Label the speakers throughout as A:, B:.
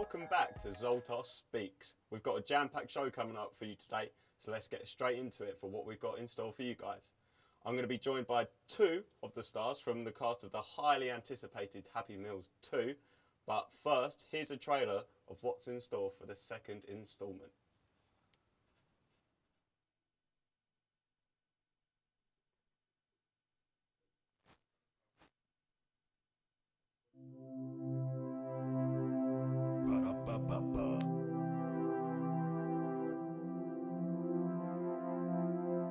A: Welcome back to Zoltos Speaks. We've got a jam-packed show coming up for you today, so let's get straight into it for what we've got in store for you guys. I'm going to be joined by two of the stars from the cast of the highly anticipated Happy Meals 2, but first, here's a trailer of what's in store for the second instalment.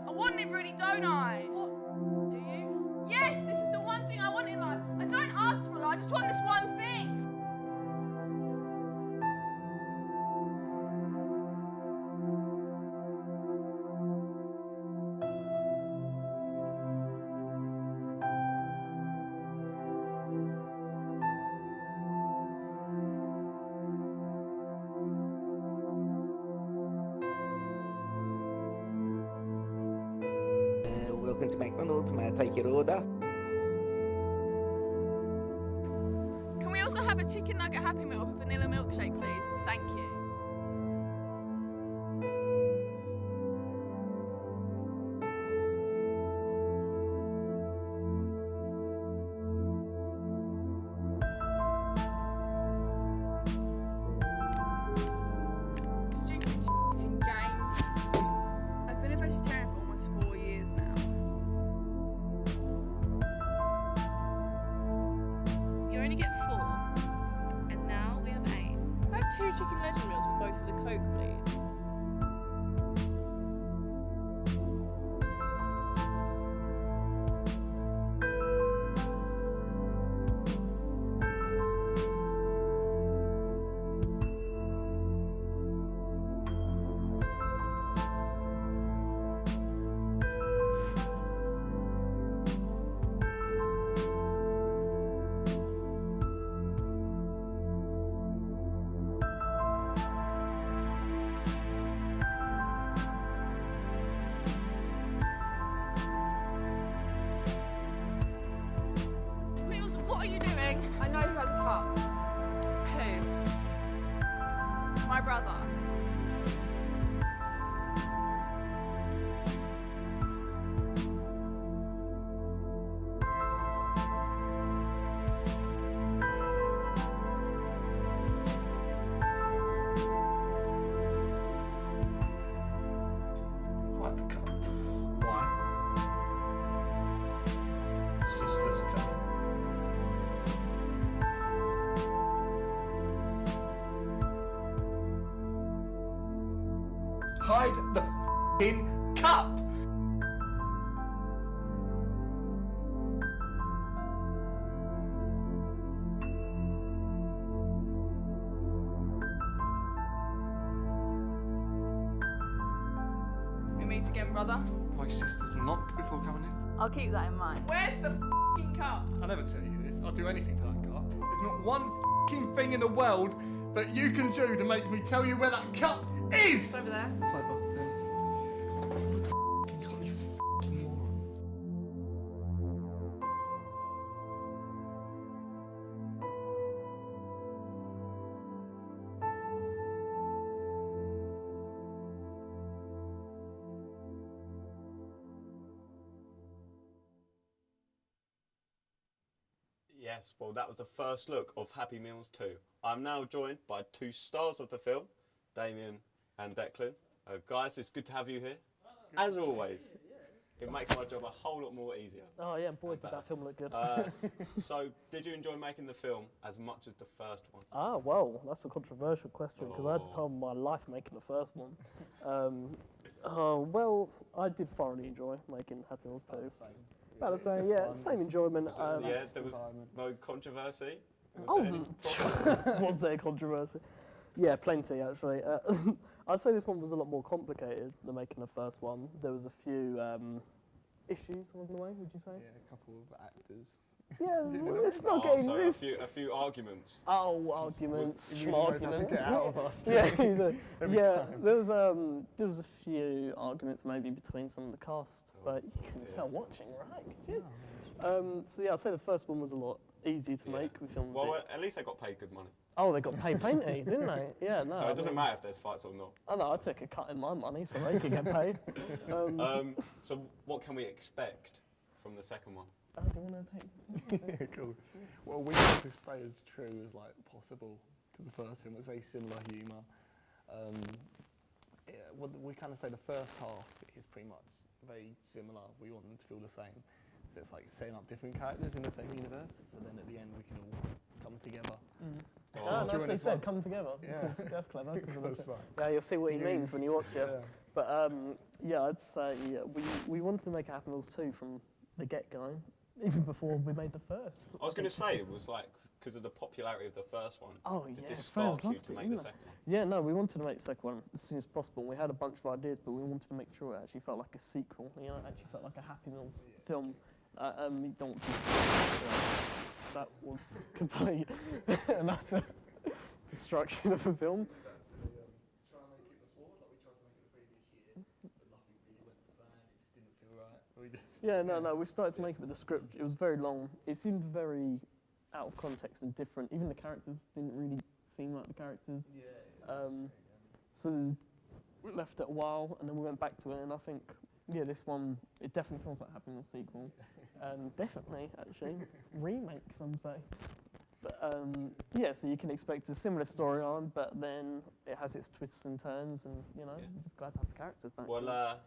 B: I want it really, don't I? What? Do you? Yes, this is the one thing I want in life. I don't ask for a lot, I just want this one thing.
C: Welcome to McDonald's. May I take your order?
B: Can we also have a chicken nugget Happy Meal with a vanilla milkshake, please? Thank you. Stupid shitting game. I've been a vegetarian for almost 4 years now.
D: You only get 4, and now we have 8.
B: I have 2 chicken legend meals with both of the Coke, please. Meals, what are you doing? I know who has a cup. Who? My brother.
E: Like the cup. Why? Sisters are coming. Hide the f***ing cup!
B: We meet again, brother.
E: My sisters knock before coming in.
B: I'll keep that in mind. Where's the f***ing cup?
E: I'll never tell you this. I'll do anything for that cup. There's not one f***ing thing in the world that you can do to make me tell you where that cup is!
B: It's over there.
E: It's over there. F***ing cup, you f***ing moron.
A: Yes, well, that was the first look of Happy Meals 2. I'm now joined by 2 stars of the film, Damien and Declan. Guys, it's good to have you here. As always, it makes my job a whole lot more easier.
F: Oh yeah, boy, did that film look good.
A: So, did you enjoy making the film as much as the first one?
F: Ah, well, that's a controversial question because I had the time of my life making the first one. Well, I did thoroughly enjoy making Happy Meals 2. About the same, yeah, same enjoyment.
A: Yeah, there was no controversy.
F: Was there controversy? Yeah, plenty actually. I'd say this one was a lot more complicated than making the first one. There was a few issues along the way, would you say?
E: Yeah, a couple of actors.
F: Yeah, it's not getting
A: So
F: this.
A: a few arguments.
F: Oh, arguments,
E: You guys had to get out of us.
F: Yeah,
E: Every time.
F: there was a few arguments maybe between some of the cast, but you couldn't tell watching, right? Could you? So yeah, I'd say the first one was a lot easy to
A: Yeah.
F: make. We filmed
A: Well,
F: it.
A: at least they got paid good money.
F: Oh, they got paid plenty, didn't they? Yeah, no.
A: So
F: I
A: it doesn't
F: mean,
A: matter if there's fights or not.
F: I know, I took a cut in my money so they could get paid.
A: So what can we expect from the second one?
F: Do you want to take
E: Yeah, cool. Well, we tried to stay as true as like possible to the first film. It's very similar humour. Yeah, well, we kind of say the first half is pretty much very similar. We want them to feel the same. So it's like setting up different characters in the same universe. So then at the end we can all come together.
F: Oh,
E: during
F: that's
E: this
F: what
E: one.
F: they said, come together.
E: Yeah.
F: That's clever. 'Cause of
E: That's
F: the-
E: right.
F: yeah, you'll see what he means when you watch it.
E: Yeah.
F: But yeah, I'd say we wanted to make Happy Meals 2 from the get-go, even before we made the first.
A: I was going to say it was like because of the popularity of the first one.
F: Oh,
A: Did
F: yeah,
A: this
F: fans
A: spark you
F: loved
A: to
F: it,
A: make the
F: didn't they?
A: second one?
F: Yeah, no, we wanted to make the second one as soon as possible. We had a bunch of ideas, but we wanted to make sure it actually felt like a sequel. You know, it actually felt like a Happy Meals film. We don't want to. That was complete and utter destruction of a film.
E: Try and make it before, like we tried to make it the previous year, but nothing really went to plan. It just didn't feel right.
F: Yeah, no, we started to make it with the script. It was very long. It seemed very out of context and different. Even the characters didn't really seem like the characters. So we left it a while, and then we went back to it, and I think, yeah, this one, it definitely feels like Happy Meal sequel. Definitely, actually. Remake, some say. But, yeah, so you can expect a similar storyline, but then it has its twists and turns, and, you know,
A: Yeah.
F: I'm just glad to have the characters back.
A: Well,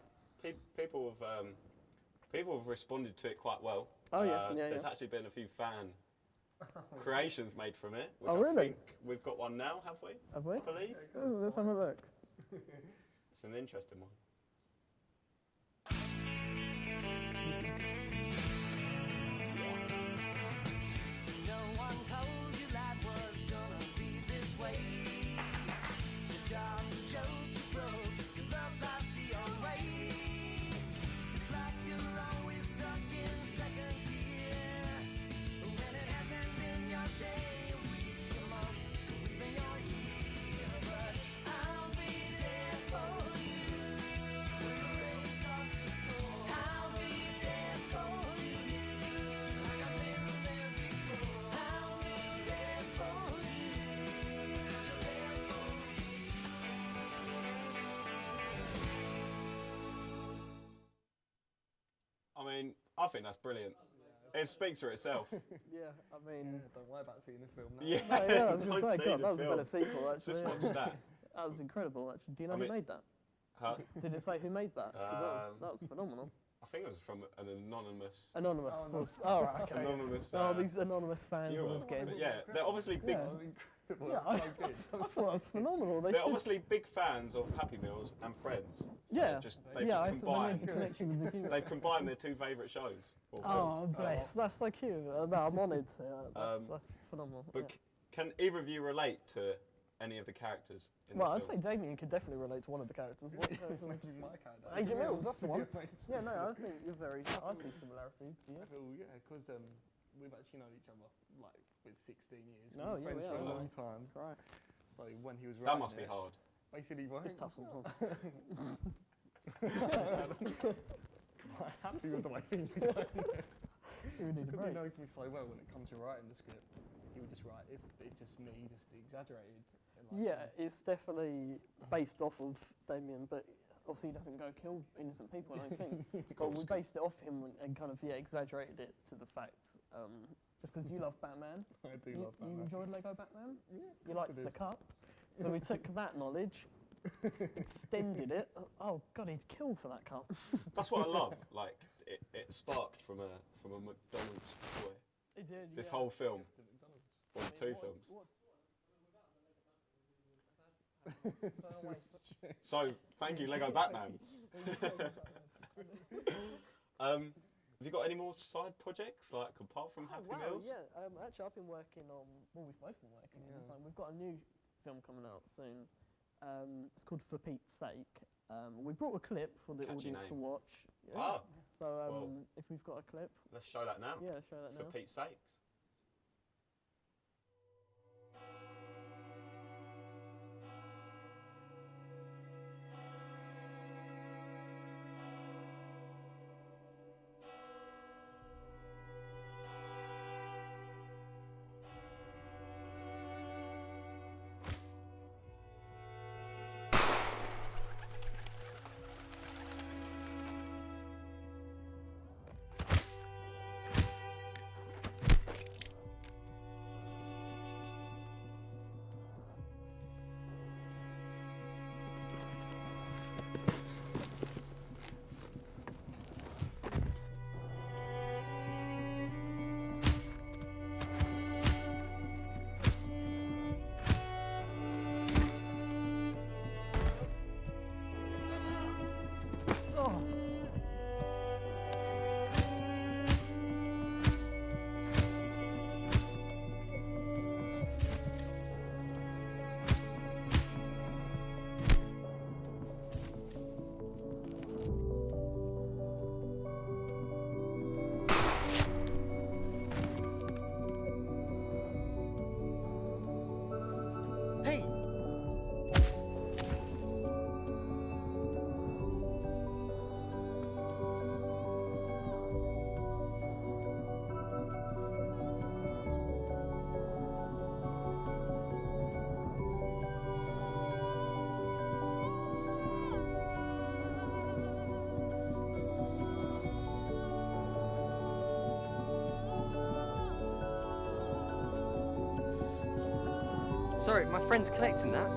A: people have responded to it quite well.
F: Oh, yeah,
A: There's
F: yeah.
A: actually been a few fan creations made from it, which
F: Oh,
A: I
F: really?
A: think we've got one now, have we?
F: Have we?
A: I believe.
F: Oh, let's have a look.
A: It's an interesting one.
G: No one told you life was gonna be this way. Your job's a joke, you broke, your love life's the old way. It's like you're always stuck in second gear. When it hasn't been your day, a week, a month, or even your year. But I'll be there for you when the rain starts to pour. I'll be there for you like I've been there before. I'll be there for you, 'cause I'm there for you too.
A: I mean, I think that's brilliant. It speaks for itself.
F: Yeah, I mean...
E: Don't worry about seeing this film now.
A: Yeah,
F: No, yeah, I was going
A: don't
F: to say,
A: see
F: God,
A: the
F: that was a
A: film.
F: better sequel, actually.
A: Just
F: yeah.
A: watch that.
F: That was incredible, actually. Do you know
A: I
F: who
A: mean-
F: made that?
A: Huh?
F: Did it say who made that? 'Cause that was phenomenal.
A: I think it was from an anonymous.
F: Anonymous. Oh, right, okay.
A: Anonymous.
F: Oh, these anonymous fans
A: viewer.
F: always getting...
A: But yeah, they're obviously big.
F: Yeah.
E: That was incredible.
F: Yeah,
E: That's so good.
F: I thought it was phenomenal. They
A: They're
F: should...
A: obviously big fans of Happy Meals and Friends. So
F: Yeah,
A: they've
F: yeah, I
A: just
F: thought they made
A: combined.
F: the connection with the humour.
A: They've combined their two favourite shows. Or
F: Oh,
A: films.
F: bless. That's so cute. No, I'm honoured. That's phenomenal.
A: But
F: yeah.
A: can either of you relate to any of the characters in
F: Well,
A: the
F: I'd say
A: film?
F: Damien could definitely relate to one of the characters. What character would you-
E: My character.
F: Adrian Mills, that's the one.
E: Yeah,
F: Yeah, no, I think you're very... I see similarities, do you?
E: I feel, yeah, because we've actually known each other like with 16 years. We've
F: Oh,
E: been
F: yeah,
E: friends
F: we
E: for a
F: have.
E: long time.
F: Christ.
E: So when he was
A: That
E: writing
A: must be
E: it,
A: hard.
E: basically,
F: It's tough sometimes.
E: quite happy with the way things are going.
F: You need a
E: Because he
F: break.
E: knows me so well when it comes to writing the script, he would just write, it's just me, just exaggerated. And like,
F: Yeah, it's definitely based off of Damien, but obviously he doesn't go kill innocent people, I don't think. But we based it off him and kind of, yeah, exaggerated it to the facts. Just because you love Batman.
E: I do
F: You
E: love Batman.
F: You enjoyed Lego Batman?
E: Yeah,
F: You
E: of course
F: liked
E: I
F: the
E: did.
F: cup. So we took that knowledge, extended it. Oh, God, he'd kill for that cup.
A: That's what I love. Like it sparked from a McDonald's toy.
F: It did,
A: This whole film,
E: To McDonald's.
A: or the two films. So thank you, Lego Batman. Have you got any more side projects, like apart from Happy Meals?
F: Yeah, actually I've been working on, well, we've both been working on
E: Yeah.
F: time. We've got a new film coming out soon. It's called For Pete's Sake. We brought a clip for the
A: Catchy
F: audience to
A: name.
F: watch. Yeah.
A: Ah,
F: So
A: Well.
F: if we've got a clip,
A: let's show that now.
F: yeah, show that
A: For
F: now.
A: Pete's sakes.
H: Sorry, my friend's collecting that.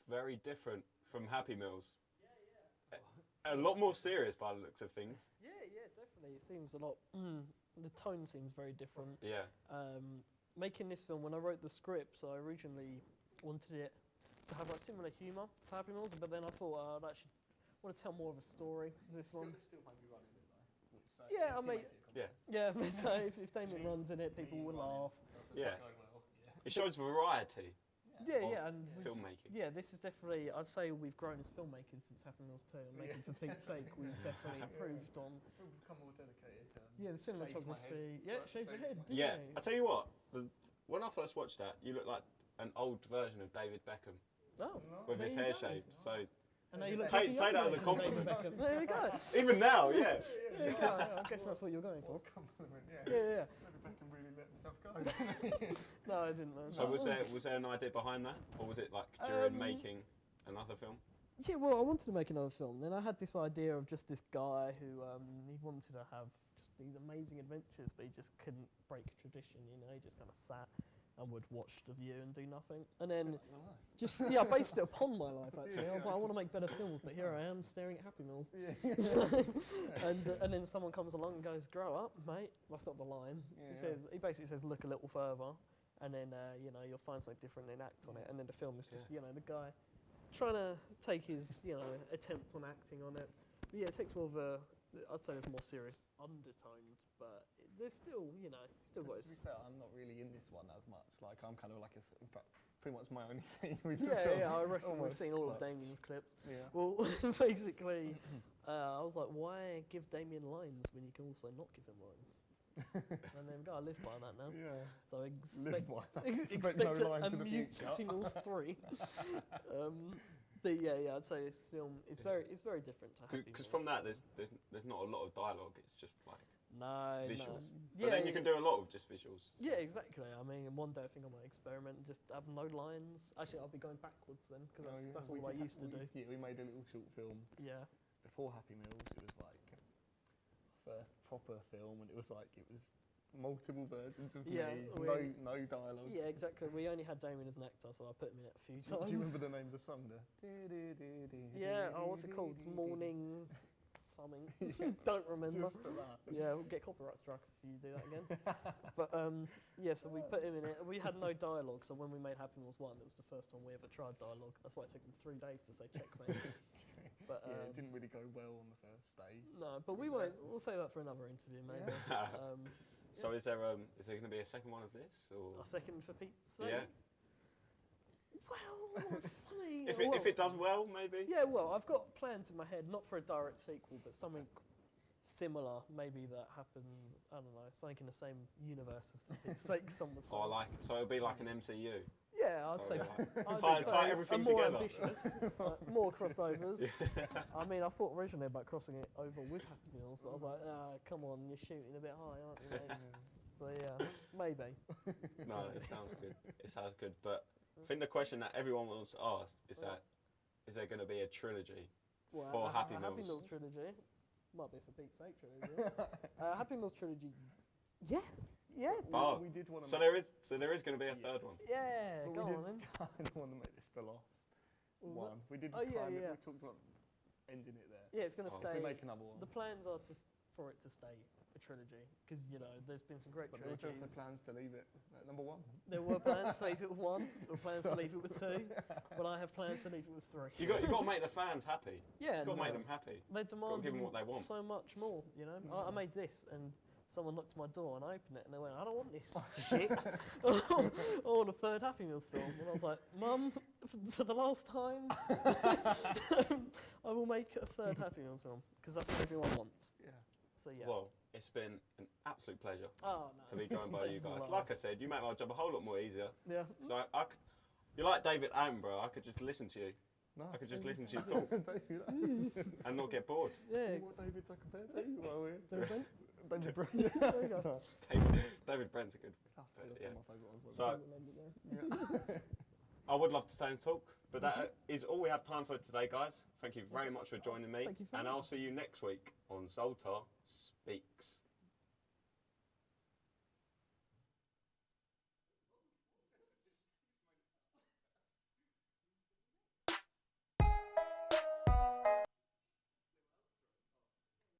A: Very different from Happy Meals. A lot more serious by the looks of things.
F: Yeah, definitely. It seems a lot. The tone seems very different.
A: Yeah.
F: Making this film, when I wrote the script, so I originally wanted it to have like similar humour to Happy Meals, but then I thought I'd actually want to tell more of a story. This one.
E: Still maybe running it though. So
F: Yeah, I mean,
A: Yeah.
F: So if Damien runs in it, people will laugh.
A: Yeah. It shows variety.
F: Yeah, and
A: filmmaking.
F: Yeah, this is definitely. I'd say we've grown as filmmakers since Happy Meals 2, and making for Pete's sake, we've definitely improved on.
E: We've become more dedicated.
F: Yeah, the cinematography. Yeah, shave your head.
A: Yeah, I tell you what. When I first watched that, you look like an old version of David Beckham
F: Oh,
A: with his hair shaved. So
F: and now you look
A: take
F: like a
A: that as a
F: young
A: compliment.
F: David Beckham. There you go.
A: Even now, yeah.
F: There you go. I guess that's what you're going for.
E: Compliment,
F: Yeah.
E: David Beckham really let himself go.
F: No, I didn't know.
A: So was there an idea behind that, or was it like during making another film?
F: Yeah, well, I wanted to make another film. Then I had this idea of just this guy who he wanted to have just these amazing adventures, but he just couldn't break tradition. You know, he just kind of sat and would watch The View and do nothing. And then I based it upon my life actually. I was like, I want to make better films, but here I am staring at Happy Meals. And then someone comes along and goes, "Grow up, mate." That's not the line. He basically says, "Look a little further," and then you'll find something different and act on it. And then the film is just the guy trying to take his attempt on acting on it. But yeah, it takes more of a. I'd say there's more serious undertones, but there's still still got.
E: To be fair, I'm not really in this one as much. Like I'm kind of like in fact, pretty much my only scene with the song.
F: Yeah, I reckon we've seen all of Damien's clips.
E: Yeah.
F: Well, basically, I was like, why give Damien lines when you can also not give him lines? And then I live by that now.
E: Yeah.
F: So expect
E: no
F: a
E: lines in the
F: mute
E: future.
F: Happy Meals 3. But yeah, I'd say this film is very different to Happy Meals.
A: Because from that, there's not a lot of dialogue. It's just like visuals.
F: No.
A: But then you can do a lot of just visuals.
F: Yeah, exactly. I mean, one day I think I might experiment and just have no lines. Actually, I'll be going backwards then, because that's all I used to do.
E: Yeah, we made a little short film.
F: Yeah.
E: Before Happy Meals, it was like first proper film, and it was multiple versions of me, no dialogue.
F: Yeah, exactly. We only had Damien as an actor, so I put him in it a few times.
E: Do you remember the name of the song there?
F: Yeah, what's it called? Morning something. Don't remember.
E: Just that.
F: Yeah, we'll get copyright struck if you do that again. But so we put him in it. We had no dialogue, so when we made Happy Meals 1, it was the first time we ever tried dialogue. That's why it took them 3 days to say checkmate. But
E: it didn't really go well on the first day.
F: No, but we won't. We'll say that for another interview, maybe.
A: So is there going to be a second one of this, or
F: a second for Pete's sake?
A: Yeah.
F: Well, funny.
A: if it does well, maybe.
F: Yeah, well, I've got plans in my head, not for a direct sequel, but something similar, maybe that happens. I don't know, something in the same universe as for Pete's sake. Some would say.
A: Oh, I like it. So it'll be like an MCU.
F: Yeah, I'd
A: So
F: say.
A: tie everything
F: more
A: together.
F: ambitious, more crossovers. I mean, I thought originally about crossing it over with Happy Meals, but I was like, come on, you're shooting a bit high, aren't you? Mate? So yeah, maybe.
A: No, it sounds good. It sounds good. But I think the question that everyone was asked is is there going to be a trilogy for Happy Meals?
F: Happy Meals trilogy. Might be for Pete's sake trilogy. Happy Meals trilogy. Yeah. Yeah.
A: Oh,
E: we did want to.
A: So there is going to be a third one.
F: Yeah.
E: But
F: Go
E: we
F: on
E: did
F: then.
E: kind of want to make this the last one. We did.
F: Oh, yeah.
E: We talked about ending it there.
F: Yeah, it's going to stay.
E: If we make another one.
F: The plans are for it to stay a trilogy because you know there's been some great
E: But there were
F: trilogies.
E: also plans to leave it at number 1.
F: There were plans to leave it with 1. There were plans to leave it with 2. But I have plans to leave it with 3.
A: You got to make the fans happy.
F: Yeah,
A: You got to
F: no.
A: make them happy.
F: They demand
A: give them what they want.
F: so much more. You know, I made this and. Someone knocked at my door and I opened it and they went, I don't want this shit. I want a third Happy Meals film. And I was like, Mum, for the last time, I will make a third Happy Meals film because that's what everyone wants.
E: Yeah.
F: So yeah.
A: Well, it's been an absolute pleasure
F: Oh,
A: to
F: no.
A: be joined by you guys. Like I said, you make my job a whole lot more easier.
F: Yeah.
A: So you're like David Attenborough. I could just listen to you.
E: No,
A: I could just listen to you talk
E: David,
A: and not get bored.
F: Yeah.
E: what David's I compared to? Well,
F: David Brent?
E: David Brent.
F: There you go.
A: David Brent's a good.
E: That's
A: yeah.
E: one of my favourite ones.
A: So
E: Yeah.
A: I would love to stay and talk, but that is all we have time for today, guys. Thank you very much for joining me,
F: Thank you for
A: and
F: having
A: I'll see you next week on Zoltar Speaks.